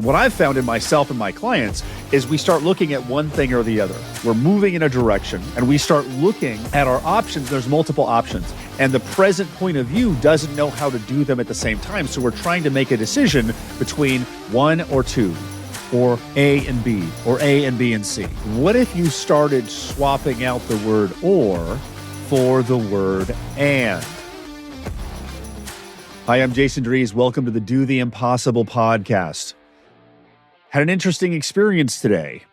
What I've found in myself and my clients is we start looking at one thing or the other. We're moving in a direction and we start looking at our options. There's multiple options. And the present point of view doesn't know how to do them at the same time. So we're trying to make a decision between one or two, or A and B, or A and B and C. What if you started swapping out the word or for the word and? Hi, I'm Jason Drees. Welcome to the Do the Impossible podcast. Had an interesting experience today.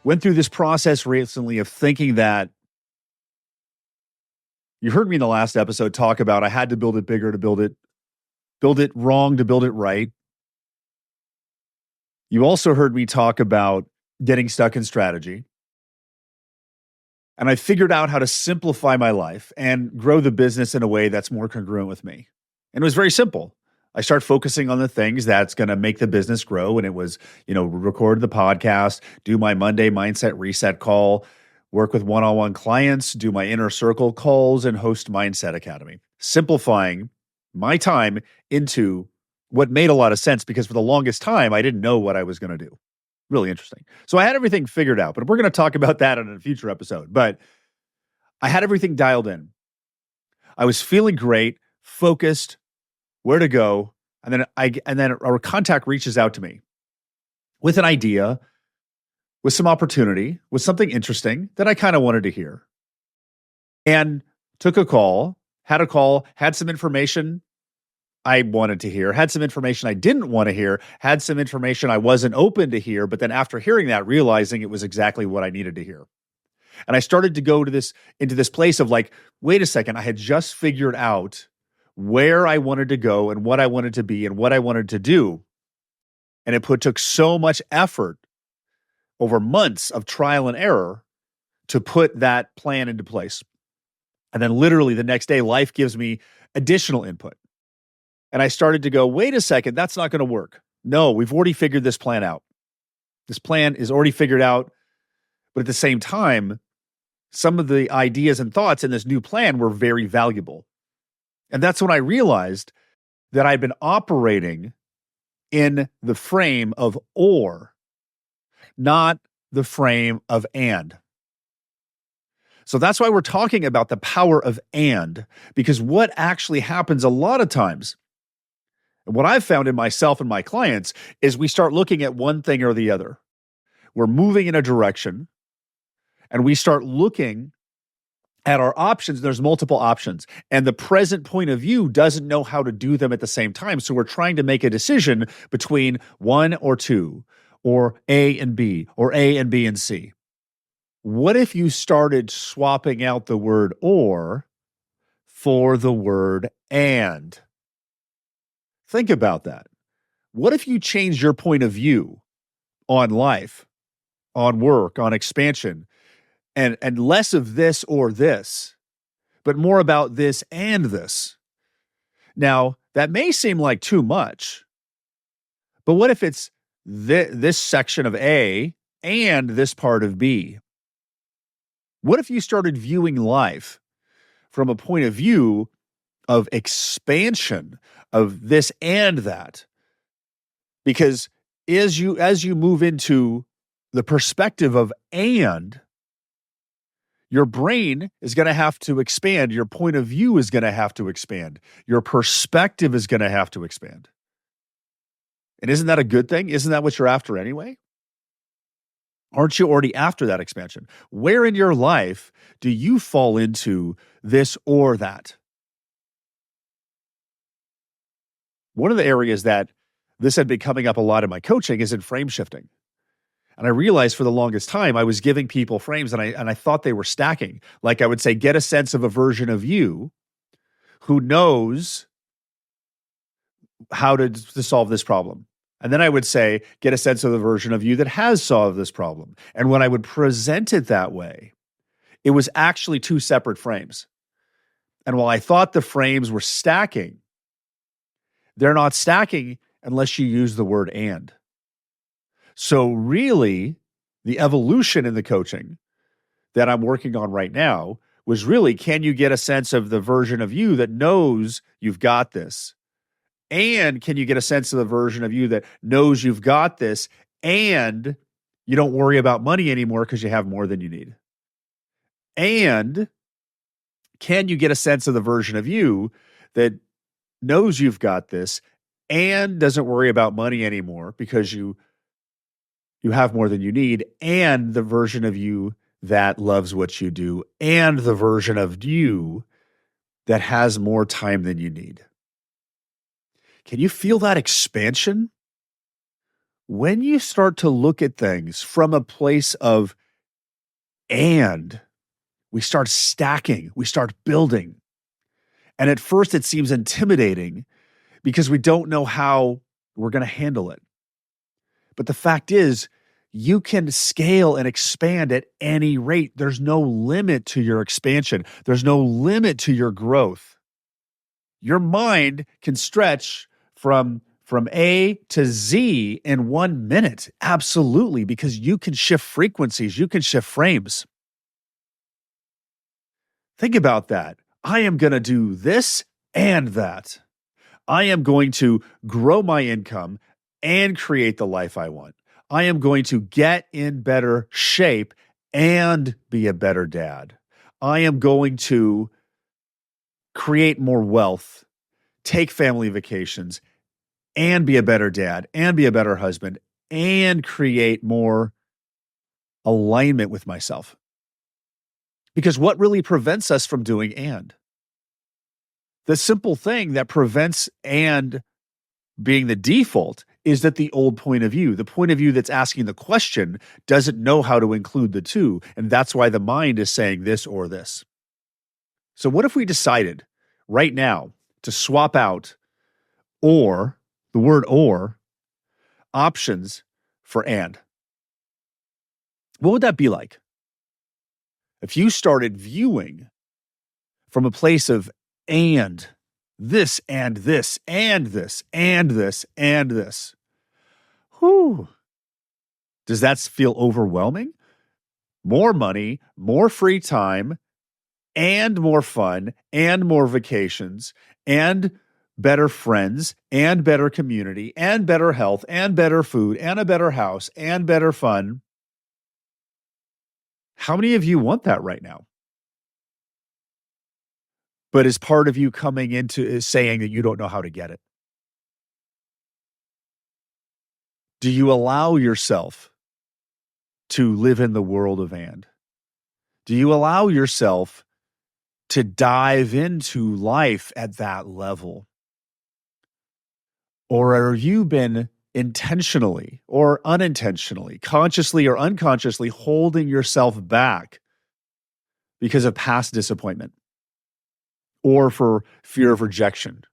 Went through this process recently of thinking that you heard me in the last episode talk about I had to build it bigger to build it wrong to build it right. You also heard me talk about getting stuck in strategy. And I figured out how to simplify my life and grow the business in a way that's more congruent with me. And it was very simple. I start focusing on the things that's going to make the business grow. And it was, record the podcast, do my Monday mindset reset call, work with one-on-one clients, do my inner circle calls, and host Mindset Academy. Simplifying my time into what made a lot of sense, because for the longest time, I didn't know what I was going to do. Really interesting. So I had everything figured out, but we're going to talk about that in a future episode. But I had everything dialed in. I was feeling great, focused, where to go, and then our contact reaches out to me with an idea, with some opportunity, with something interesting that I kind of wanted to hear. And took a call, had some information I wanted to hear, had some information I didn't want to hear, had some information I wasn't open to hear, but then after hearing that, realizing it was exactly what I needed to hear. And I started to go into this place of like, wait a second, I had just figured out where I wanted to go and what I wanted to be and what I wanted to do. And it took so much effort over months of trial and error to put that plan into place. And then literally the next day, life gives me additional input. And I started to go, wait a second, that's not going to work. No, we've already figured this plan out. This plan is already figured out. But at the same time, some of the ideas and thoughts in this new plan were very valuable. And that's when I realized that I'd been operating in the frame of or, not the frame of and. So that's why we're talking about the power of and, because what actually happens a lot of times, and what I've found in myself and my clients, is we start looking at one thing or the other. We're moving in a direction, and we start looking at our options. There's multiple options, and the present point of view doesn't know how to do them at the same time. So we're trying to make a decision between one or two, or A and B, or A and B and C. What if you started swapping out the word or for the word and? Think about that. What if you changed your point of view on life, on work, on expansion, and less of this or this, but more about this and this? Now, that may seem like too much, but what if it's this section of A and this part of B? What if you started viewing life from a point of view of expansion, of this and that? Because as you move into the perspective of and, your brain is going to have to expand. Your point of view is going to have to expand. Your perspective is going to have to expand. And isn't that a good thing? Isn't that what you're after anyway? Aren't you already after that expansion? Where in your life do you fall into this or that? One of the areas that this had been coming up a lot in my coaching is in frame shifting. And I realized for the longest time, I was giving people frames and I thought they were stacking. Like I would say, get a sense of a version of you who knows how to solve this problem. And then I would say, get a sense of the version of you that has solved this problem. And when I would present it that way, it was actually two separate frames. And while I thought the frames were stacking, they're not stacking unless you use the word and. So really, the evolution in the coaching that I'm working on right now was really, can you get a sense of the version of you that knows you've got this And can you get a sense of the version of you that knows you've got this and you don't worry about money anymore because you have more than you need? And can you get a sense of the version of you that knows you've got this and doesn't worry about money anymore because you have more than you need, and the version of you that loves what you do, and the version of you that has more time than you need? Can you feel that expansion? When you start to look at things from a place of and, we start stacking, we start building. And at first it seems intimidating because we don't know how we're going to handle it. But the fact is, you can scale and expand at any rate. There's no limit to your expansion. There's no limit to your growth. Your mind can stretch from A to Z in 1 minute. Absolutely, because you can shift frequencies, you can shift frames. Think about that. I am going to do this and that. I am going to grow my income and create the life I want. I am going to get in better shape and be a better dad. I am going to create more wealth, take family vacations, and be a better dad, and be a better husband, and create more alignment with myself. Because what really prevents us from doing and? The simple thing that prevents and being the default is that the old point of view, the point of view that's asking the question, doesn't know how to include the two. And that's why the mind is saying this or this. So what if we decided right now to swap out or, the word or, options for and? What would that be like? If you started viewing from a place of and this and this and this and this and this. Whew. Does that feel overwhelming? More money, more free time, and more fun, and more vacations, and better friends, and better community, and better health, and better food, and a better house, and better fun. How many of you want that right now? But is part of you coming into is saying that you don't know how to get it? Do you allow yourself to live in the world of and? Do you allow yourself to dive into life at that level? Or have you been intentionally or unintentionally, consciously or unconsciously holding yourself back because of past disappointment? Or for fear of rejection,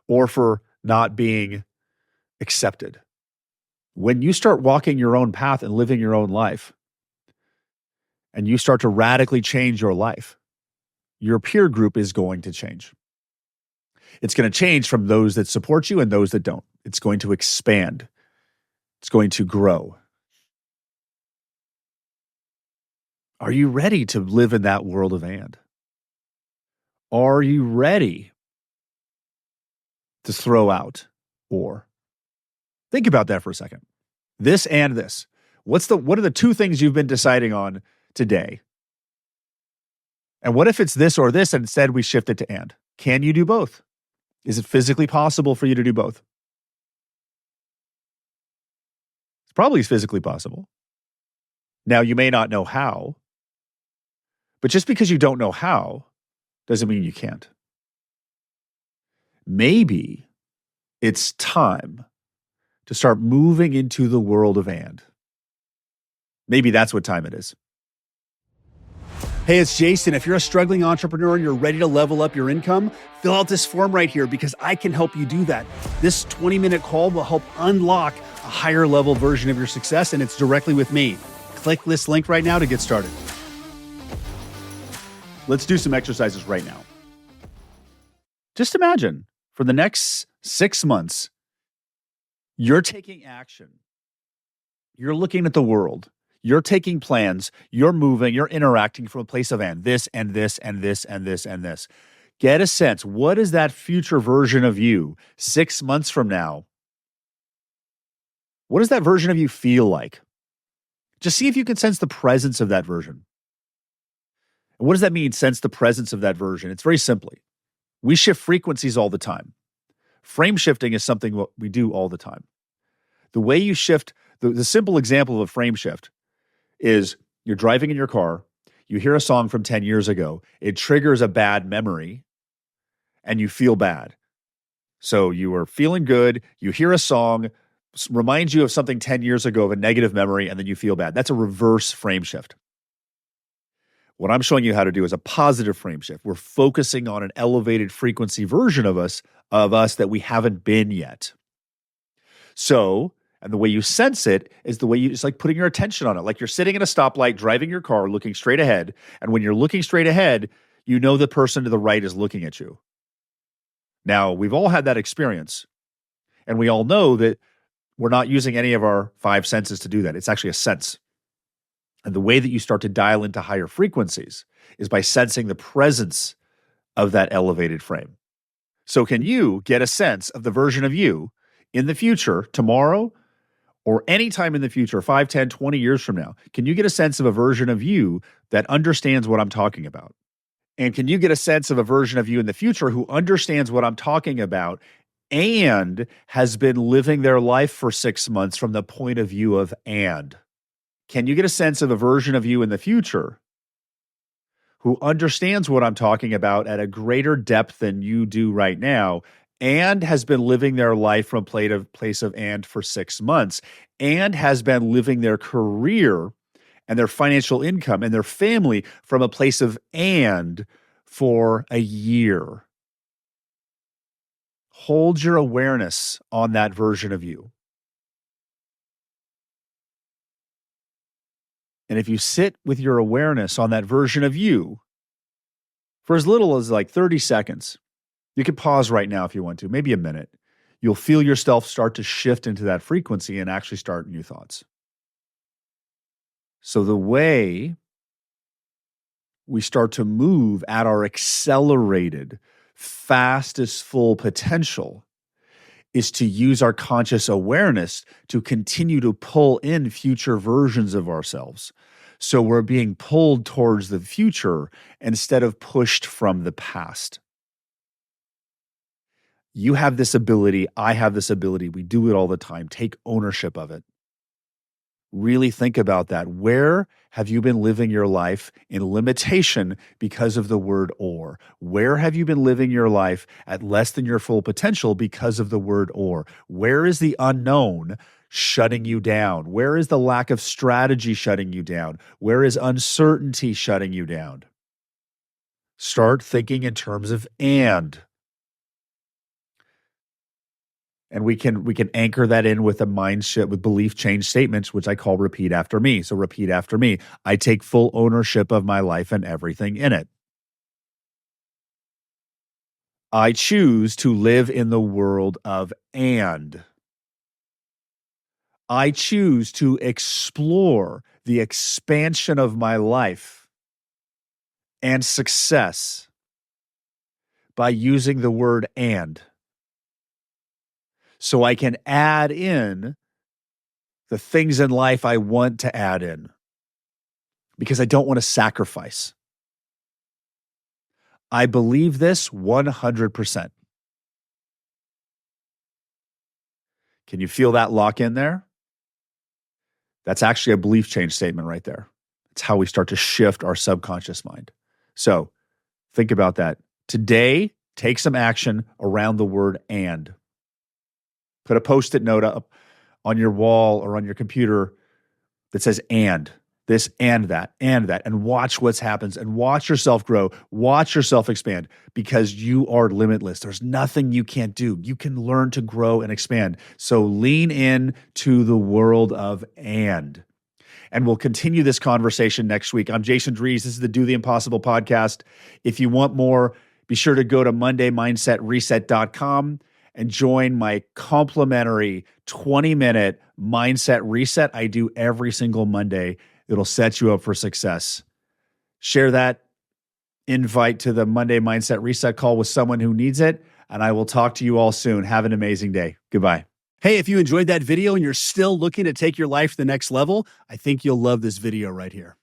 or for not being accepted? When you start walking your own path and living your own life, and you start to radically change your life, your peer group is going to change. It's going to change from those that support you and those that don't. It's going to expand. It's going to grow. Are you ready to live in that world of and? Are you ready to throw out or? Think about that for a second. This and this. What are the two things you've been deciding on today? And what if it's this or this and instead we shift it to and? Can you do both? Is it physically possible for you to do both? It's probably physically possible. Now, you may not know how, but just because you don't know how doesn't mean you can't. Maybe it's time to start moving into the world of and. Maybe that's what time it is. Hey, it's Jason. If you're a struggling entrepreneur and you're ready to level up your income, fill out this form right here because I can help you do that. This 20-minute call will help unlock a higher level version of your success, and it's directly with me. Click this link right now to get started. Let's do some exercises right now. Just imagine for the next 6 months, you're taking action. You're looking at the world. You're taking plans. You're moving. You're interacting from a place of and this and this and this and this and this. Get a sense. What is that future version of you 6 months from now? What does that version of you feel like? Just see if you can sense the presence of that version. And what does that mean, sense the presence of that version? It's very simply, we shift frequencies all the time. Frame shifting is something what we do all the time. The way you shift, the simple example of a frame shift is you're driving in your car, you hear a song from 10 years ago, it triggers a bad memory, and you feel bad. So you are feeling good, you hear a song, reminds you of something 10 years ago of a negative memory, and then you feel bad. That's a reverse frame shift. What I'm showing you how to do is a positive frame shift. We're focusing on an elevated frequency version of us that we haven't been yet. So, and the way you sense it is it's like putting your attention on it. Like you're sitting in a stoplight, driving your car, looking straight ahead. And when you're looking straight ahead, you know the person to the right is looking at you. Now, we've all had that experience. And we all know that we're not using any of our five senses to do that. It's actually a sense. And the way that you start to dial into higher frequencies is by sensing the presence of that elevated frame. So can you get a sense of the version of you in the future, tomorrow, or anytime in the future, 5, 10, 20 years from now? Can you get a sense of a version of you that understands what I'm talking about? And can you get a sense of a version of you in the future who understands what I'm talking about and has been living their life for 6 months from the point of view of and? Can you get a sense of a version of you in the future who understands what I'm talking about at a greater depth than you do right now and has been living their life from place of and for 6 months and has been living their career and their financial income and their family from a place of and for a year? Hold your awareness on that version of you. And if you sit with your awareness on that version of you for as little as like 30 seconds, you can pause right now if you want to, maybe a minute. You'll feel yourself start to shift into that frequency and actually start new thoughts. So the way we start to move at our accelerated, fastest full potential is to use our conscious awareness to continue to pull in future versions of ourselves. So we're being pulled towards the future instead of pushed from the past. You have this ability. I have this ability. We do it all the time. Take ownership of it. Really think about that. Where have you been living your life in limitation because of the word or? Where have you been living your life at less than your full potential because of the word or? Where is the unknown shutting you down? Where is the lack of strategy shutting you down? Where is uncertainty shutting you down? Start thinking in terms of and. And we can anchor that in with a mind shift, with belief change statements, which I call repeat after me. So repeat after me. I take full ownership of my life and everything in it. I choose to live in the world of and. I choose to explore the expansion of my life and success by using the word and. So I can add in the things in life I want to add in because I don't want to sacrifice. I believe this 100%. Can you feel that lock in there? That's actually a belief change statement right there. It's how we start to shift our subconscious mind. So think about that. Today, take some action around the word and. Put a Post-it note up on your wall or on your computer that says and, this and that, and watch what happens and watch yourself grow, watch yourself expand because you are limitless. There's nothing you can't do. You can learn to grow and expand. So lean in to the world of and we'll continue this conversation next week. I'm Jason Drees. This is the Do the Impossible podcast. If you want more, be sure to go to MondayMindsetReset.com and join my complimentary 20-minute mindset reset I do every single Monday. It'll set you up for success. Share that invite to the Monday Mindset Reset call with someone who needs it. And I will talk to you all soon. Have an amazing day. Goodbye. Hey, if you enjoyed that video and you're still looking to take your life to the next level, I think you'll love this video right here.